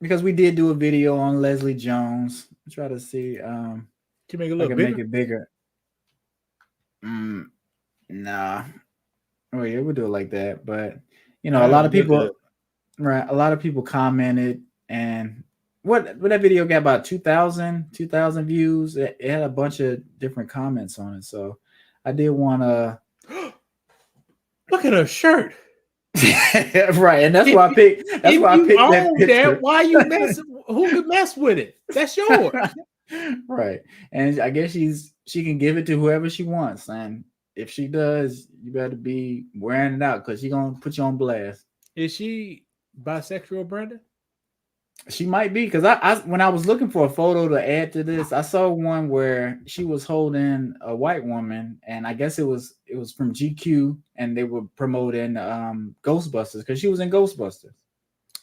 because we did do a video on Leslie Jones. Try to see Can you make it a if I little can make bigger? it bigger. Mm, nah. Oh yeah, we'll do it like that. But a That lot of would look good. people, right? A lot of people commented, and what that video got about 2,000 views. It had a bunch of different comments on it. So I did want to, Look at her shirt. right, and that's If why I you, picked. That's if why I you picked that own that, picture. why you messing? Who could mess with it? That's yours. Right, and I guess she can give it to whoever she wants, and if she does, you better be wearing it out because she gonna put you on blast. Is she bisexual, Brenda? She might be because I when I was looking for a photo to add to this, I saw one where she was holding a white woman, and I guess it was from GQ, and they were promoting Ghostbusters because she was in Ghostbusters.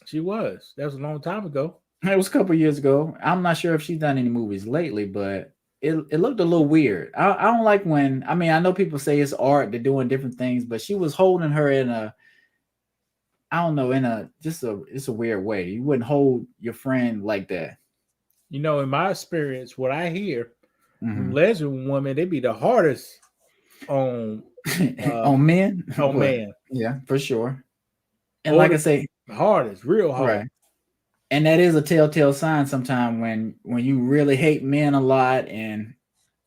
She was. That was a long time ago. It was a couple years ago. I'm not sure if she's done any movies lately, but it looked a little weird. I don't like when I know people say it's art, they're doing different things, but she was holding her in a I don't know in a just a it's a weird way. You wouldn't hold your friend like that. In my experience, what I hear, Hmm. lesbian women, they be the hardest on uh On men, on what? man. Yeah, for sure. And Or like I the say, hardest, real hard. right. And that is a telltale sign sometimes when you really hate men a lot and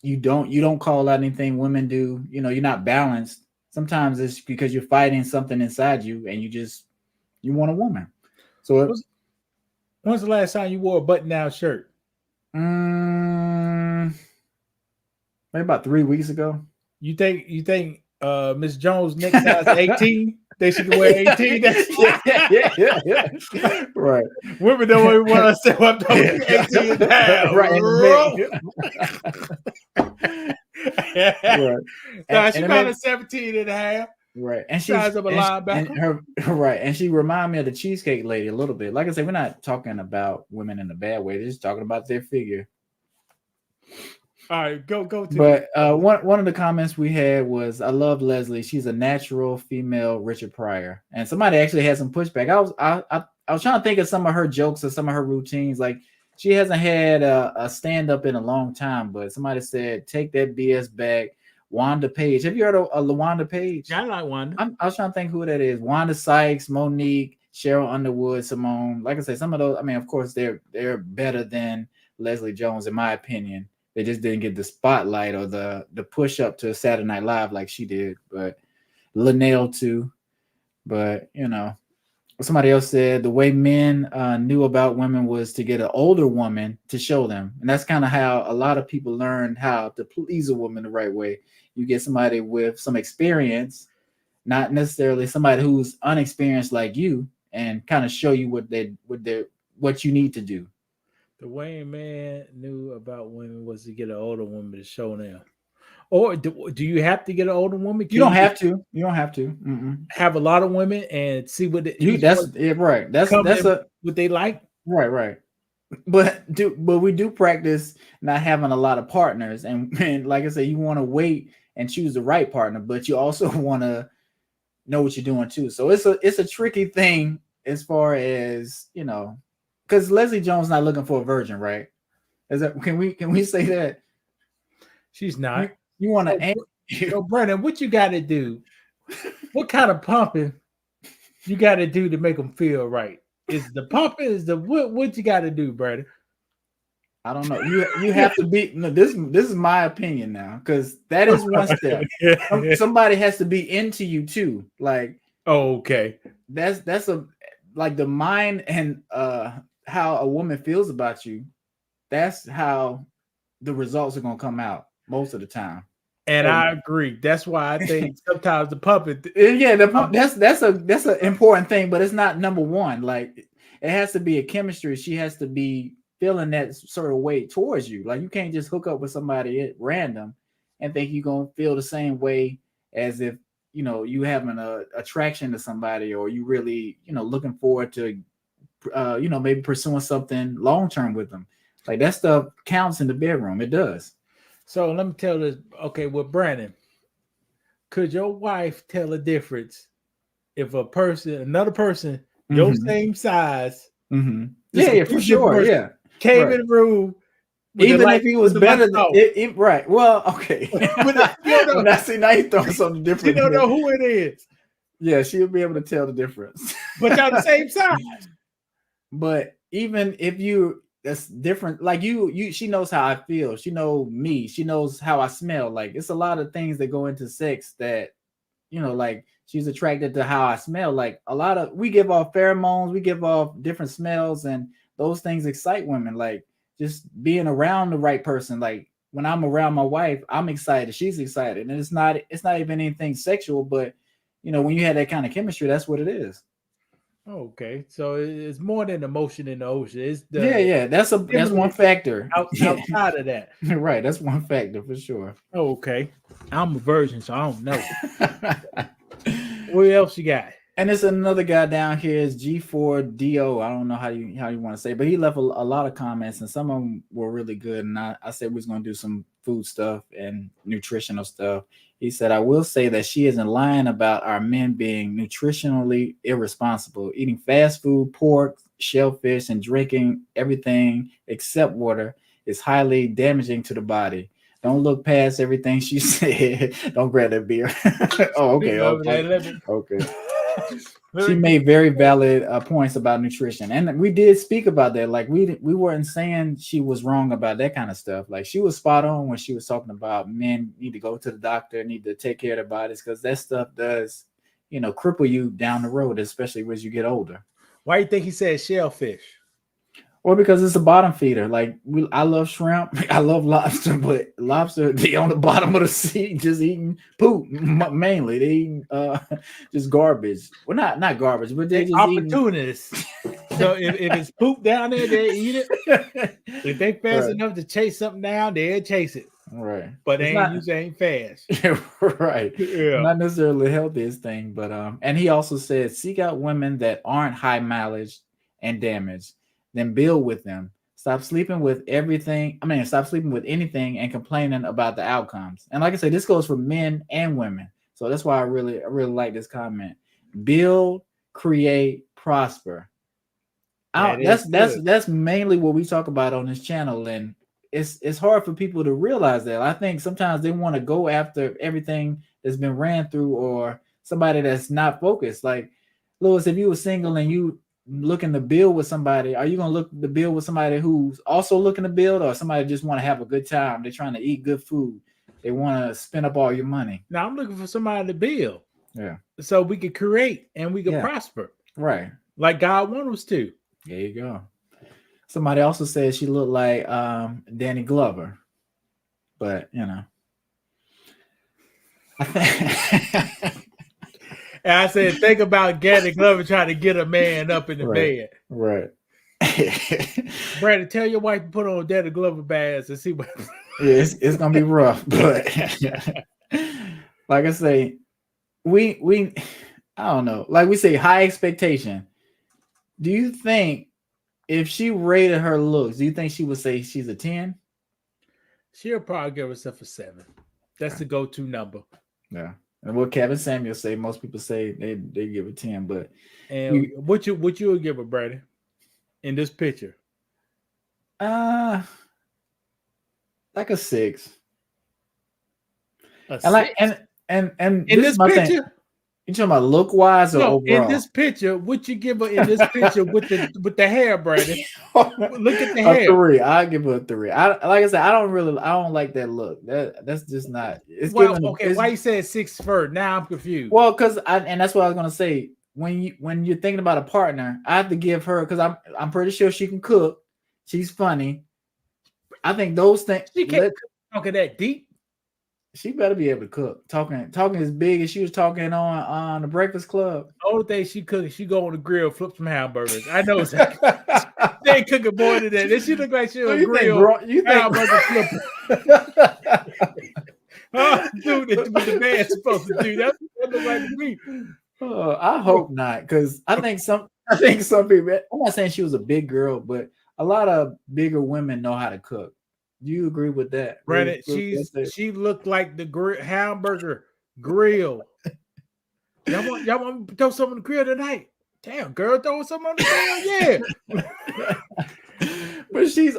you don't call out anything women do, you're not balanced. Sometimes it's because you're fighting something inside you and you want a woman. So When's, when's the last time you wore a button-down shirt? mm, maybe about 3 weeks ago. You think Miss Jones next size 18? They should wear 18. That's Yeah. Right. women don't even want to step up to 18 and down. Right in the bed. Right. Nah, And she it about made a 17 and a half. right. And Size of a and linebacker. her right. And she reminded me of the cheesecake lady a little bit. Like I said, we're not talking about women in a bad way. They're just talking about their figure. All right, go to the But one of the comments we had was, "I love Leslie. She's a natural female Richard Pryor." And somebody actually had some pushback. I was trying to think of some of her jokes or some of her routines. Like she hasn't had a stand up in a long time. But somebody said, "Take that BS back." Wanda Page. Have you heard of LaWanda Page? I like one. I was trying to think who that is. Wanda Sykes, Monique, Cheryl Underwood, Simone. Like I say, some of those. Of course, they're better than Leslie Jones, in my opinion. They just didn't get the spotlight or the push up to Saturday Night Live like she did. But Linnell too. But somebody else said the way men knew about women was to get an older woman to show them, and that's kind of how a lot of people learned how to please a woman the right way. You get somebody with some experience, not necessarily somebody who's unexperienced like you, and kind of show you what you need to do. The way a man knew about women was to get an older woman to show them. Or do you have to get an older woman? You Can don't you just have to. You don't have to. Mm-mm. have a lot of women and see what You each that's one it, right. come That's in a what they like? right. But we do practice not having a lot of partners, and like I said, you want to wait and choose the right partner, but you also want to know what you're doing too. So it's a tricky thing as far as because Leslie Jones not looking for a virgin, right? Is that can we say that She's you not. you want So, to so Brandon, what you got to do? What kind of pumping you got to do to make them feel right? Is the pumping? Is the what you got to do, Brandon? I don't know. You have to be no, this is my opinion now because that is one step. Somebody has to be into you too. Like Okay. that's a like the mind and how a woman feels about you. That's how the results are gonna come out most of the time. And Oh I agree. That's why I think sometimes the puppet. yeah, that's an important thing, but it's not number one. Like it has to be a chemistry. She has to be feeling that sort of way towards you. Like you can't just hook up with somebody at random and think you're gonna feel the same way as if you having a attraction to somebody or you really looking forward to maybe pursuing something long term with them. Like that stuff counts in the bedroom. It does. So let me tell this. Okay, with Brandon, could your wife tell a difference if another person, your Mm-hmm. same size, Mm-hmm. Yeah, for sure. Yeah. Came Right. in the room. Even if he was better than it, right. Well, okay. Now see, now you throwing something you different. don't know who it is. Yeah, she'll be able to tell the difference. But y'all the same size. But even if that's different. Like she knows how I feel. She knows me. She knows how I smell. Like it's a lot of things that go into sex that, like she's attracted to how I smell. Like we give off pheromones, we give off different smells, and those things excite women. Like just being around the right person. Like when I'm around my wife, I'm excited. She's excited, and it's not even anything sexual, but when you have that kind of chemistry, that's what it is. Okay, so it's more than emotion in the ocean. It's yeah. That's one factor. Outside of that, right? That's one factor for sure. Okay, I'm a virgin, so I don't know. What else you got? And it's another guy down here is G4DO. I don't know how you want to say, but he left a lot of comments, and some of them were really good. And I said we was going to do some food stuff and nutritional stuff. He said, I will say that she isn't lying about our men being nutritionally irresponsible, eating fast food, pork, shellfish, and drinking everything except water is highly damaging to the body. Don't look past everything she said. Don't grab that beer. Oh, okay. Okay. She made very valid points about nutrition, and we did speak about that. Like we weren't saying she was wrong about that kind of stuff. Like she was spot on when she was talking about men need to go to the doctor, need to take care of their bodies, because that stuff does, cripple you down the road, especially as you get older. Why do you think he said shellfish? Well, because it's a bottom feeder. Like I love shrimp, I love lobster, but lobster they on the bottom of the sea, just eating poop mainly. They eating just garbage. Well, not garbage, but they just opportunists. So if it's poop down there, they eat it. If they fast enough to chase something down, they'll chase it. Right, but they ain't fast. Right, yeah. Not necessarily the healthiest thing, but and he also said seek out women that aren't high mileage and damaged. Then build with them. Stop sleeping with everything. Stop sleeping with anything and complaining about the outcomes. And like I said, this goes for men and women. So that's why I really like this comment. Build, create, prosper. That's mainly what we talk about on this channel, and it's hard for people to realize that. I think sometimes they want to go after everything that's been ran through, or somebody that's not focused. Like Lewis, if you were single and you looking to build with somebody, are you going to look to build with somebody who's also looking to build, or somebody just want to have a good time? They're trying to eat good food. They want to spend up all your money. Now I'm looking for somebody to build. Yeah. So we could create and we could prosper. Right. Like God wants us to. There you go. Somebody also said she looked like Danny Glover. But, I think and I said, think about Danny Glover trying to get a man up in the bed. Right. Brandon, tell your wife to put on Danny Glover bags and see what. Yeah, it's gonna be rough, but like I say, we I don't know. Like we say, high expectation. Do you think if she rated her looks, do you think she would say she's a 10? She'll probably give herself a 7. That's the go-to number. Yeah. And what Kevin Samuel say, most people say they give it 10, but what you would give her, Brady, in this picture? Like a 6. And in this picture, you talking about look wise or overall? In this picture, what you give her in this picture with the hair, Brady? Look at the hair. A 3. I give her a 3. Like I said, I don't like that look. That's just not. It's why you said 6 first? Now I'm confused. Well, because and that's what I was gonna say. When you're thinking about a partner, I have to give her, because I'm pretty sure she can cook. She's funny. I think those things. She can't talk that deep. She better be able to cook. Talking as big as she was talking on the Breakfast Club. The only thing she cooks, she go on the grill, flip some hamburgers. I know exactly. They ain't cooking more than that. Then she look like she on a grill. You think hamburger flipper? Dude, what the man's supposed to do. That looks like me. I hope not, because I think some people. I'm not saying she was a big girl, but a lot of bigger women know how to cook. Do you agree with that? Brandon, she looked like the hamburger grill. Y'all want to throw something on the grill tonight? Damn, girl, throw something on the grill, yeah.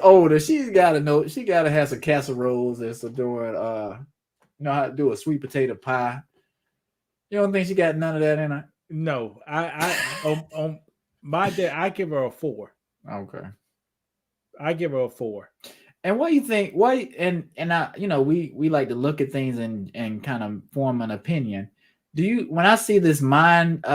older. She's got to know. She got to have some casseroles and some doing. Know how to do a sweet potato pie. You don't think she got none of that in her? No, on my day, I give her a 4. Okay. I give her a 4. And what do you think? Why and I, we like to look at things and kind of form an opinion. Do you when I see this mind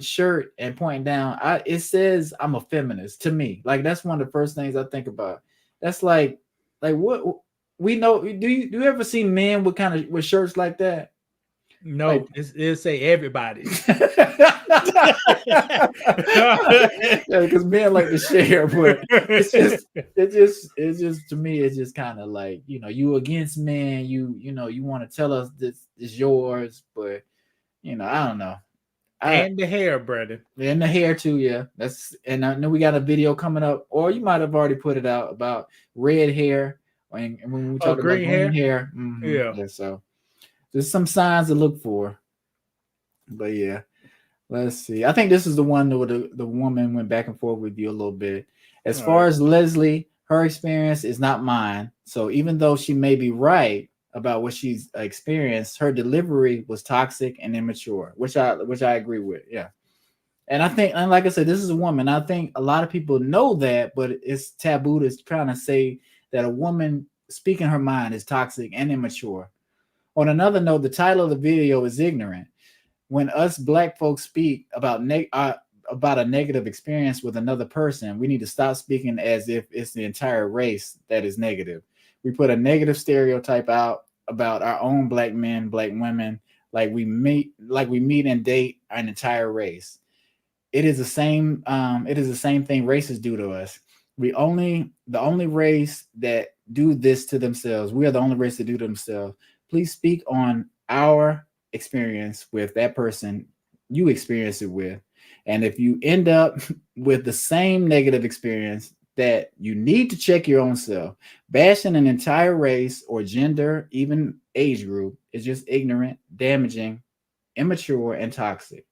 shirt and pointing down, it says I'm a feminist to me. Like that's one of the first things I think about. That's like what we know. Do you ever see men with shirts like that? No, Like it'll say everybody. yeah, because men like to share, but it's just to me, it's just kind of like you against men, you want to tell us this is yours, but I don't know. And the hair, Brandon. And the hair too, yeah. And I know we got a video coming up, or you might have already put it out about red hair, and when we Oh, talk about green green hair. hair, Yeah. yeah. So there's some signs to look for, but yeah. Let's see. I think this is the one where the woman went back and forth with you a little bit. As All far right. as Leslie, her experience is not mine. So even though she may be right about what she's experienced, her delivery was toxic and immature, which I agree with. Yeah. And I think, and like I said, this is a woman. I think a lot of people know that, but it's taboo to trying to say that a woman speaking her mind is toxic and immature. On another note, the title of the video is ignorant. When us black folks speak about a negative experience with another person, we need to stop speaking as if it's the entire race that is negative. We put a negative stereotype out about our own black men, black women, like we meet and date an entire race. It is the same thing races do to us. The only race that do this to themselves. We are the only race that do to themselves. Please speak on our experience with that person you experience it with. And if you end up with the same negative experience, that you need to check your own self. Bashing an entire race or gender, even age group, is just ignorant, damaging, immature, and toxic.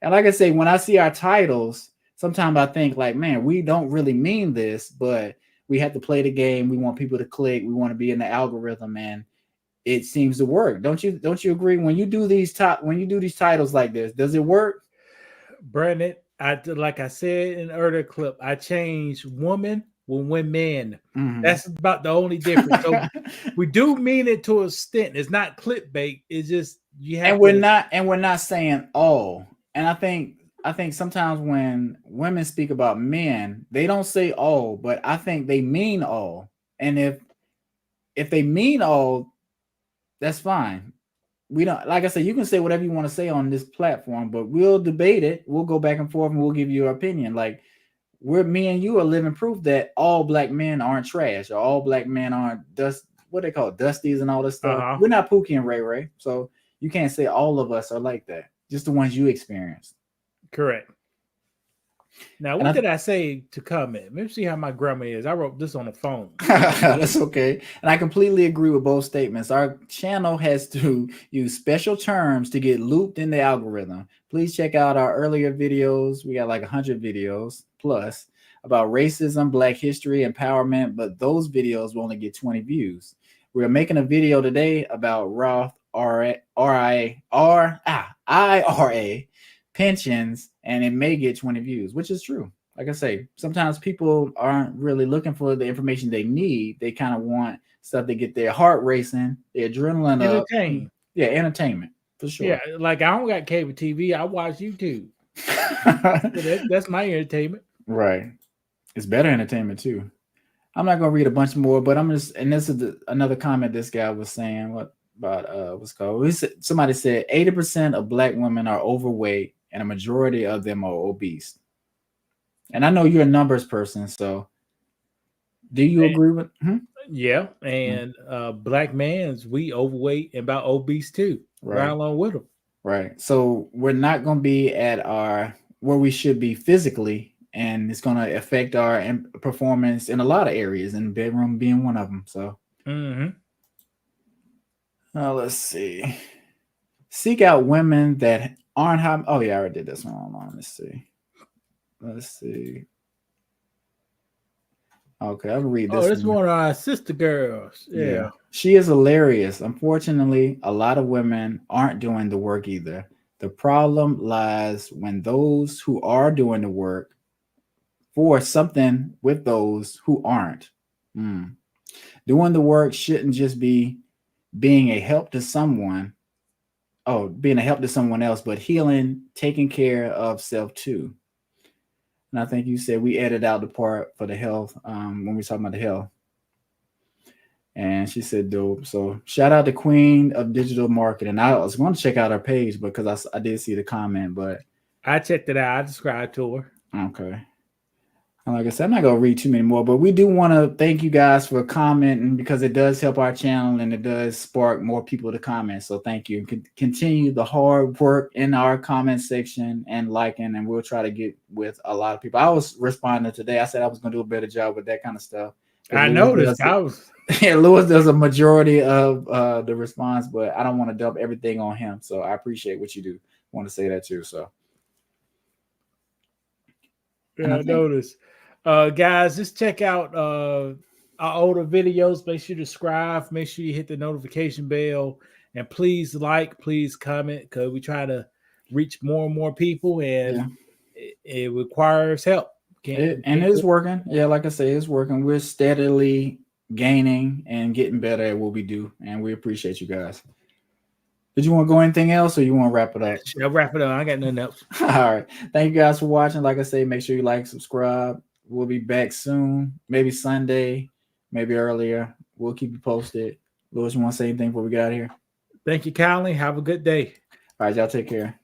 And like I say, when I see our titles, sometimes I think like, man, we don't really mean this, but we have to play the game. We want people to click. We want to be in the algorithm, and it seems to work. Don't you agree? When you do these titles like this, does it work? Brandon, like I said in the earlier clip, I changed woman with women. Mhm. That's about the only difference. So we do mean it to a extent. It's not clickbait. It's just you and have we're to. not and we're not saying all. And I think sometimes when women speak about men, they don't say all, but I think they mean all. And if they mean all, that's fine. We don't, like I said, you can say whatever you want to say on this platform, but we'll debate it. We'll go back and forth and we'll give you your opinion. Like me and you are living proof that all black men aren't trash or all black men aren't what they call it, dusties and all this stuff. Uh huh. We're not Pookie and Ray Ray. So you can't say all of us are like that. Just the ones you experienced. Correct. Now, And what did I say to comment? Let me see how my grammar is. I wrote this on the phone. that's okay. And I completely agree with both statements. Our channel has to use special terms to get looped in the algorithm. Please check out our earlier videos. We got like 100 videos plus about racism, Black history, empowerment, but those videos will only get 20 views. We're making a video today about Roth IRA pensions, and it may get 20 views, which is true. Like I say, sometimes people aren't really looking for the information they need. They kind of want stuff to get their heart racing, their adrenaline up. Entertain. Yeah, entertainment for Yeah, sure. like I don't got cable TV. I watch YouTube. So that's my entertainment. Right. It's better entertainment too. I'm not gonna read a bunch more, but I'm just, and this is another comment this guy was saying. What about what's called? Somebody said 80% of black women are overweight and a majority of them are obese. And I know you're a numbers person, so do you agree with? Yeah, Mhm. and black man's we overweight and about obese too, right Right, along with them. right. So we're not going to be at our where we should be physically, and it's going to affect our performance in a lot of areas, and bedroom being one of them. So Mm-hmm. let's see. Seek out women that aren't high. Oh yeah, I already did this one. Hold on, let's see. Let's see. Okay, I'll read Oh, this this one. one of our sister girls. Yeah. Yeah. She is hilarious. Unfortunately, a lot of women aren't doing the work either. The problem lies when those who are doing the work for something with those who aren't. Hmm. Doing the work shouldn't just be being a help to someone, oh, being a help to someone else, but healing, taking care of self too. And I think you said we edited out the part for the health when we were talking about the health. And she said dope. So shout out to Queen of Digital Marketing. I was going to check out her page because I did see the comment, but I checked it out. I described to her. okay. And like I said, I'm not gonna read too many more, but we do want to thank you guys for commenting because it does help our channel and it does spark more people to comment. So thank you. Continue the hard work in our comment section and liking, and we'll try to get with a lot of people. I was responding today. I said I was gonna do a better job with that kind of stuff. I Lewis noticed. does I was. yeah, Lewis does a majority of the response, but I don't want to dump everything on him. So I appreciate what you do. I want to say that too. So and Yeah, I I think noticed. Guys, just check out our older videos. Make sure to subscribe. Make sure you hit the notification bell. And please like, please comment, because we try to reach more and more people, and yeah. it requires help. And it's working. Yeah, like I say, it's working. We're steadily gaining and getting better at what we do, and we appreciate you guys. Did you want to go anything else, or you want to wrap it up? I'll wrap it up. I got nothing else. All right. Thank you guys for watching. Like I say, make sure you like, subscribe. We'll be back soon. Maybe Sunday, maybe earlier. We'll keep you posted. Louis, you want to say anything before we get out of here? Thank you kindly. Have a good day. All right, y'all take care.